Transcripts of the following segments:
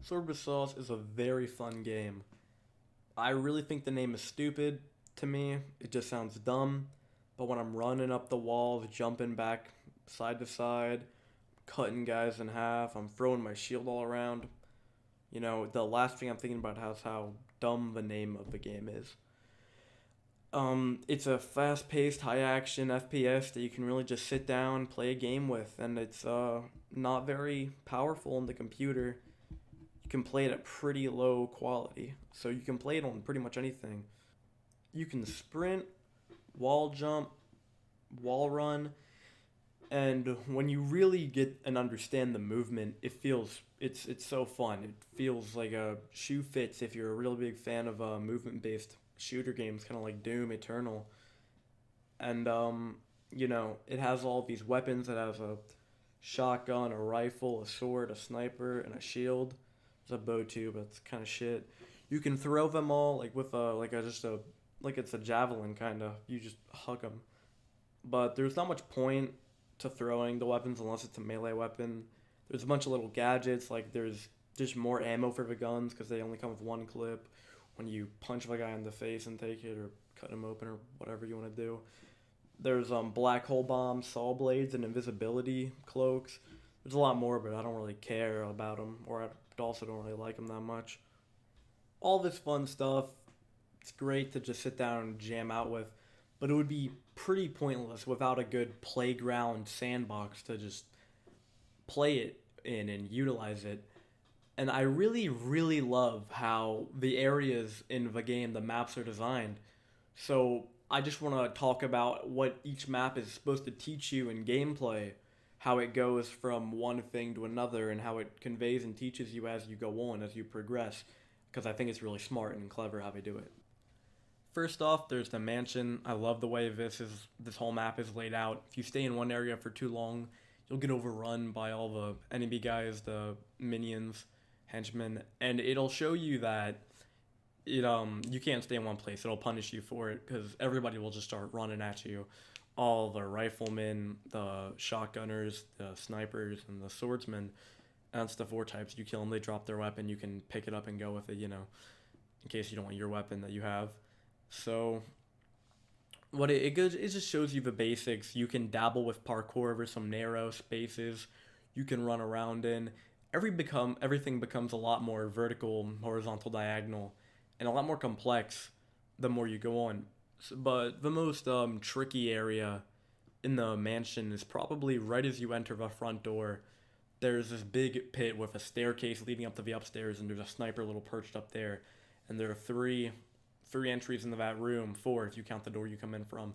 Sword with Sauce is a very fun game. I really think the name is stupid to me. It just sounds dumb. But when I'm running up the walls, jumping back side to side, cutting guys in half, I'm throwing my shield all around. The last thing I'm thinking about is how dumb the name of the game is. It's a fast-paced, high-action FPS that you can really just sit down, play a game with, and it's not very powerful on the computer. You can play it at pretty low quality, so you can play it on pretty much anything. You can sprint, wall jump, wall run, and when you really get and understand the movement, it's so fun. It feels like a shoe fits if you're a real big fan of movement based shooter games, kind of like Doom Eternal. And it has all these weapons. It has a shotgun, a rifle, a sword, a sniper, and a shield. There's a bow too, but it's kind of shit. You can throw them all like with a like a just a like it's a javelin kind of. You just hug them. But there's not much point to throwing the weapons unless it's a melee weapon. There's a bunch of little gadgets, like there's just more ammo for the guns because they only come with one clip. When you punch the guy in the face and take it, or cut him open, or whatever you want to do. There's black hole bombs, saw blades, and invisibility cloaks. There's a lot more, but I don't really care about them, or I also don't really like them that much. All this fun stuff, it's great to just sit down and jam out with, but it would be pretty pointless without a good playground sandbox to just play it in and utilize it. And I really, really love how the areas in the game, the maps are designed. So I just want to talk about what each map is supposed to teach you in gameplay, how it goes from one thing to another, and how it conveys and teaches you as you go on, as you progress, because I think it's really smart and clever how they do it. First off, there's the mansion. I love the way this whole map is laid out. If you stay in one area for too long, you'll get overrun by all the enemy guys, the minions, henchmen, and it'll show you that you can't stay in one place. It'll punish you for it because everybody will just start running at you. All the riflemen, the shotgunners, the snipers, and the swordsmen. That's the four types. You kill them, they drop their weapon. You can pick it up and go with it. In case you don't want your weapon that you have. So what it just shows you the basics. You can dabble with parkour over some narrow spaces. You can run around in. Everything becomes a lot more vertical, horizontal, diagonal, and a lot more complex the more you go on. But the most tricky area in the mansion is probably right as you enter the front door. There's this big pit with a staircase leading up to the upstairs, and there's a sniper little perched up there. And there are three entries into that room, four if you count the door you come in from,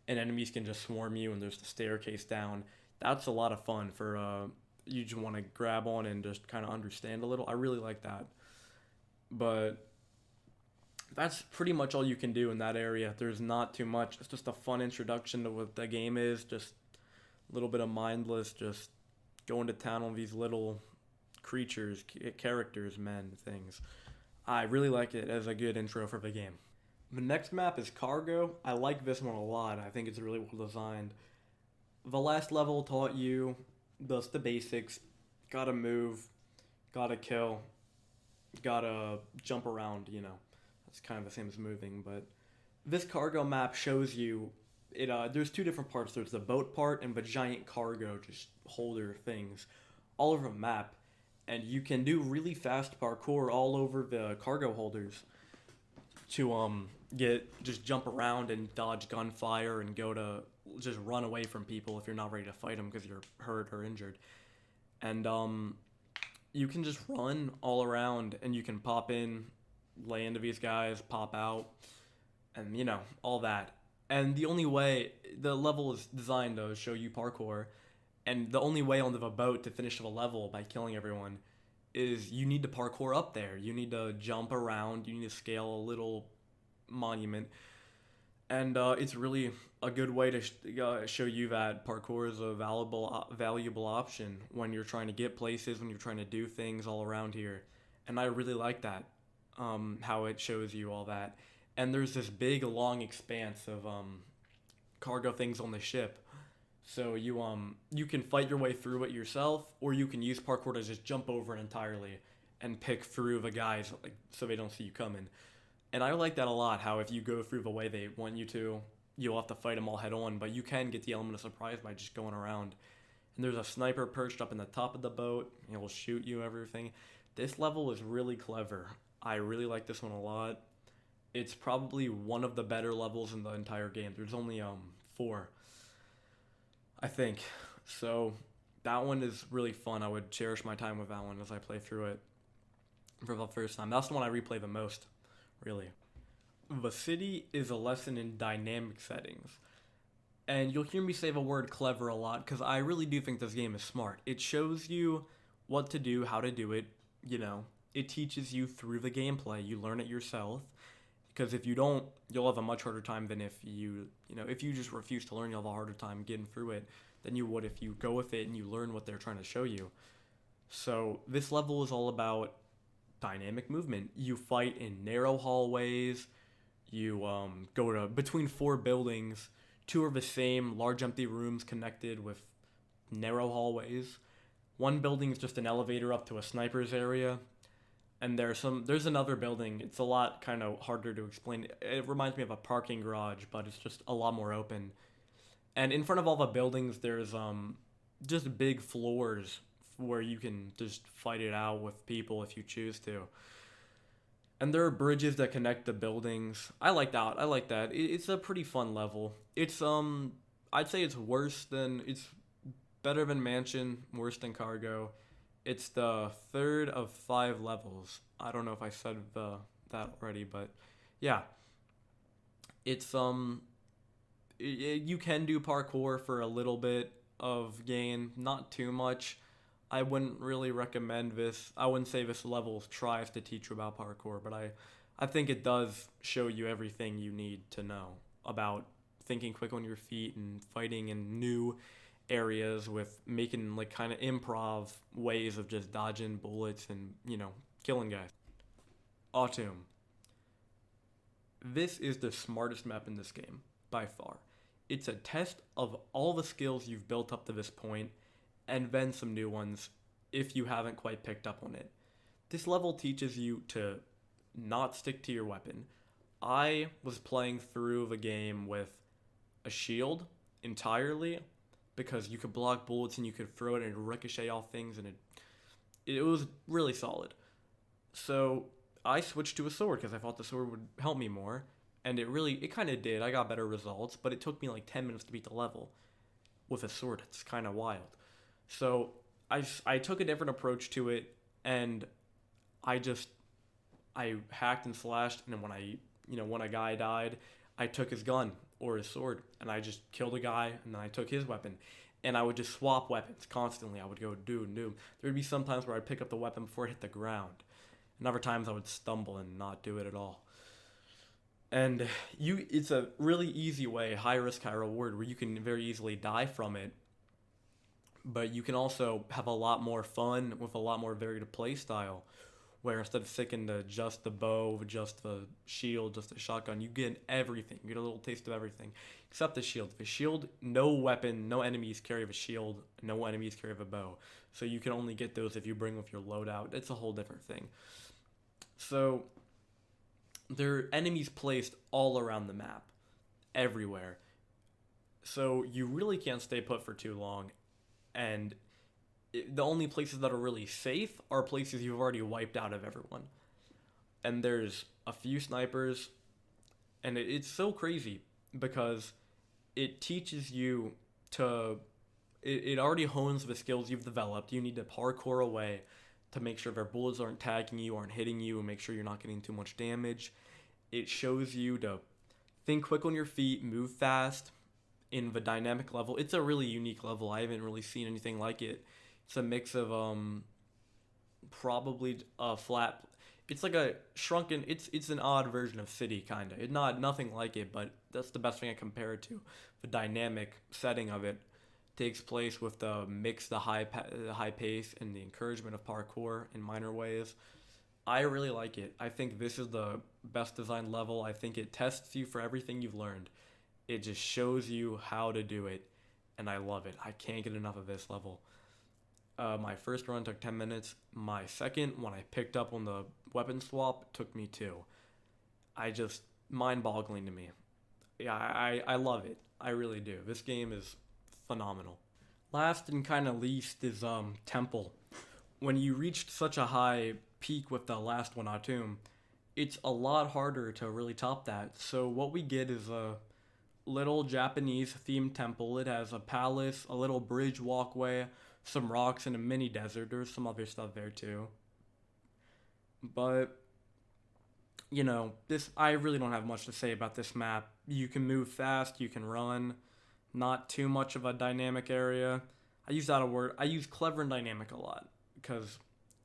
and enemies can just swarm you. And there's the staircase down. That's a lot of fun for you just want to grab on and just kind of understand a little. I really like that, but that's pretty much all you can do in that area. There's not too much. It's just a fun introduction to what the game is. Just a little bit of mindless, just going to town on these little creatures, characters, men, things. I really like it as a good intro for the game. The next map is Cargo. I like this one a lot. I think it's really well designed. The last level taught you just the basics. Gotta move, gotta kill, gotta jump around. It's kind of the same as moving, but this cargo map shows you it. There's two different parts. There's the boat part and the giant cargo just holder things all over the map, and you can do really fast parkour all over the cargo holders to just jump around and dodge gunfire and go to just run away from people if you're not ready to fight them because you're hurt or injured. And you can just run all around and you can pop in, lay into these guys, pop out, and all that. And the level is designed to show you parkour, and the only way onto the boat to finish the level by killing everyone is you need to parkour up there. You need to jump around. You need to scale a little monument, and it's really a good way to show you that parkour is a valuable option when you're trying to get places, when you're trying to do things all around here. And I really like that, how it shows you all that. And there's this big long expanse of cargo things on the ship. So you can fight your way through it yourself, or you can use parkour to just jump over it entirely. and pick through the guys like so they don't see you coming. And I like that a lot. How if you go through the way they want you to, you'll have to fight them all head on, but you can get the element of surprise by just going around. And there's a sniper perched up in the top of the boat. He'll shoot you everything. This level is really clever. I really like this one a lot. It's probably one of the better levels in the entire game. There's only 4, I think. So that one is really fun. I would cherish my time with that one as I play through it for the first time. That's the one I replay the most, really. The city is a lesson in dynamic settings. And you'll hear me say the word clever a lot because I really do think this game is smart. It shows you what to do, how to do it, you know. It teaches you through the gameplay. You learn it yourself. Because if you don't, you'll have a much harder time than if if you just refuse to learn, you'll have a harder time getting through it than you would if you go with it and you learn what they're trying to show you. So this level is all about dynamic movement. You fight in narrow hallways. You go to between 4 buildings. 2 are the same, large empty rooms connected with narrow hallways. One building is just an elevator up to a sniper's area. And there's another building. It's a lot kind of harder to explain. It reminds me of a parking garage, but it's just a lot more open. And in front of all the buildings, there's just big floors where you can just fight it out with people if you choose to. And there are bridges that connect the buildings. I like that. It's a pretty fun level. It's I'd say it's better than Mansion, worse than Cargo. It's the 3rd of 5 levels. I don't know if I said that already, but yeah. It's you can do parkour for a little bit of gain, not too much. I wouldn't really recommend this. I wouldn't say this level tries to teach you about parkour, but I think it does show you everything you need to know about thinking quick on your feet and fighting in new areas with making like kind of improv ways of just dodging bullets and, killing guys. Autumn. This is the smartest map in this game, by far. It's a test of all the skills you've built up to this point, and then some new ones if you haven't quite picked up on it. This level teaches you to not stick to your weapon. I was playing through the game with a shield entirely because you could block bullets and you could throw it and ricochet off things, and it was really solid. So I switched to a sword because I thought the sword would help me more, and it kind of did. I got better results, but it took me like 10 minutes to beat the level with a sword. It's kind of wild. So I took a different approach to it, and I hacked and slashed, and then when a guy died, I took his gun or his sword, and I just killed a guy, and then I took his weapon. And I would just swap weapons constantly. I would go do. There would be some times where I'd pick up the weapon before it hit the ground. And other times I would stumble and not do it at all. And it's a really easy way, high risk, high reward, where you can very easily die from it. But you can also have a lot more fun with a lot more varied play style, where instead of sticking to just the bow, just the shield, just the shotgun, you get everything. You get a little taste of everything, except the shield. The shield, no weapon, no enemies carry a shield, no enemies carry a bow. So you can only get those if you bring with your loadout. It's a whole different thing. So there are enemies placed all around the map, everywhere. So you really can't stay put for too long, and the only places that are really safe are places you've already wiped out of everyone. And there's a few snipers, and it's so crazy because it teaches you it already hones the skills you've developed. You need to parkour away to make sure their bullets aren't tagging you, aren't hitting you, and make sure you're not getting too much damage. It shows you to think quick on your feet, move fast in the dynamic level. It's a really unique level. I haven't really seen anything like it. It's a mix of probably a flat. It's like a shrunken. It's an odd version of City, kind of. It's nothing like it, but that's the best thing I compare it to. The dynamic setting of it takes place with the mix, the high pace, and the encouragement of parkour in minor ways. I really like it. I think this is the best designed level. I think it tests you for everything you've learned. It just shows you how to do it, and I love it. I can't get enough of this level. My first run took 10 minutes. My second, when I picked up on the weapon swap, took me 2. I just, mind-boggling to me. Yeah, I love it. I really do. This game is phenomenal. Last and kind of least is Temple. When you reached such a high peak with the last one, Atum, it's a lot harder to really top that. So what we get is a little Japanese themed temple. It has a palace, a little bridge walkway, some rocks, and a mini desert. There's some other stuff there too. But this I really don't have much to say about this map. You can move fast, you can run, not too much of a dynamic area. I use clever and dynamic a lot because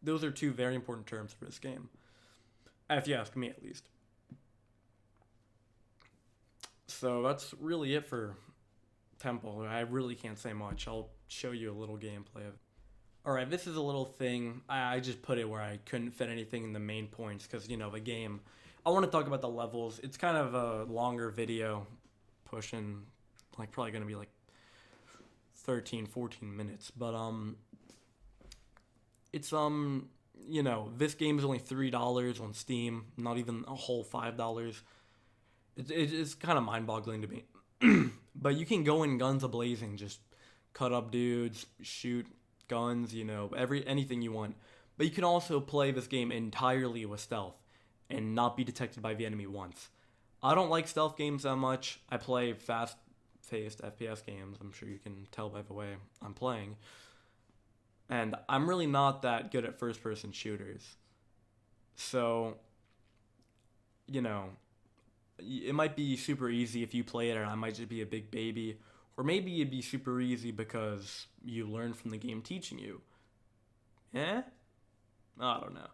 those are two very important terms for this game. If you ask me, at least. So that's really it for Temple. I really can't say much. I'll show you a little gameplay of it. Alright, this is a little thing. I just put it where I couldn't fit anything in the main points because, the game. I want to talk about the levels. It's kind of a longer video, pushing, probably going to be 13, 14 minutes. But, it's, this game is only $3 on Steam, not even a whole $5. It's kind of mind-boggling to me. But you can go in guns a-blazing, just cut up dudes, shoot guns, anything you want. But you can also play this game entirely with stealth and not be detected by the enemy once. I don't like stealth games that much. I play fast-paced FPS games. I'm sure you can tell by the way I'm playing. And I'm really not that good at first-person shooters. So, it might be super easy if you play it, and I might just be a big baby. Or maybe it'd be super easy because you learn from the game teaching you. Eh? I don't know.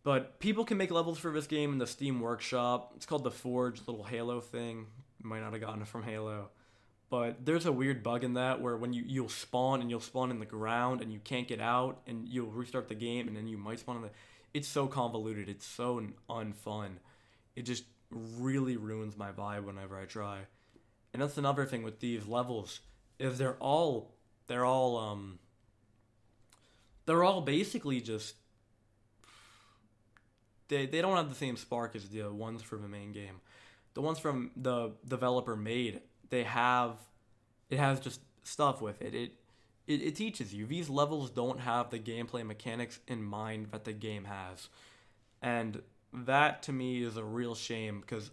But people can make levels for this game in the Steam Workshop. It's called The Forge, little Halo thing. You might not have gotten it from Halo. But there's a weird bug in that where when you'll spawn in the ground and you can't get out and you'll restart the game and then you might spawn in the... It's so convoluted. It's so unfun. It just really ruins my vibe whenever I try. And that's another thing with these levels is they're all basically just they don't have the same spark as the ones from the main game. The ones from the developer made, it has just stuff with it. It teaches you. These levels don't have the gameplay mechanics in mind that the game has. And that to me is a real shame because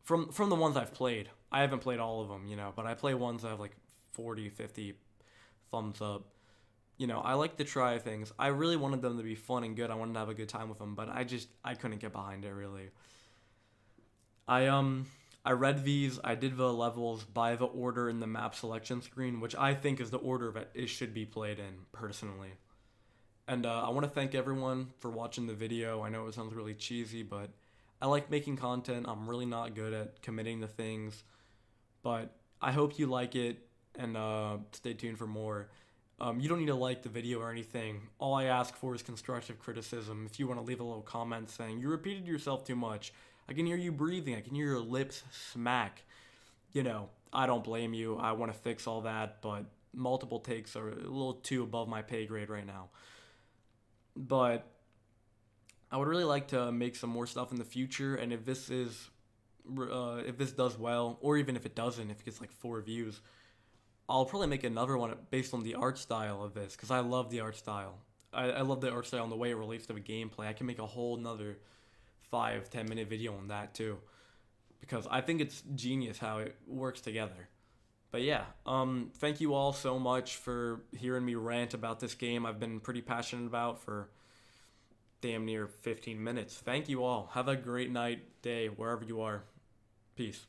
from the ones I've played, I haven't played all of them, but I play ones that have 40, 50 thumbs up. I like to try things. I really wanted them to be fun and good. I wanted to have a good time with them, but I couldn't get behind it really. I read these, I did the levels by the order in the map selection screen, which I think is the order that it should be played in, personally. And I want to thank everyone for watching the video. I know it sounds really cheesy, but I like making content. I'm really not good at committing to things, but I hope you like it, and stay tuned for more. You don't need to like the video or anything. All I ask for is constructive criticism. If you want to leave a little comment saying, you repeated yourself too much, I can hear you breathing, I can hear your lips smack. I don't blame you. I want to fix all that, but multiple takes are a little too above my pay grade right now. But I would really like to make some more stuff in the future, and if this does well, or even if it doesn't, if it gets 4 views, I'll probably make another one based on the art style of this, because I love the art style. I love the art style and the way it relates to the gameplay. I can make a whole nother 5-10 minute video on that too, because I think it's genius how it works together. But yeah, thank you all so much for hearing me rant about this game I've been pretty passionate about for damn near 15 minutes. Thank you all. Have a great night, day, wherever you are. Peace.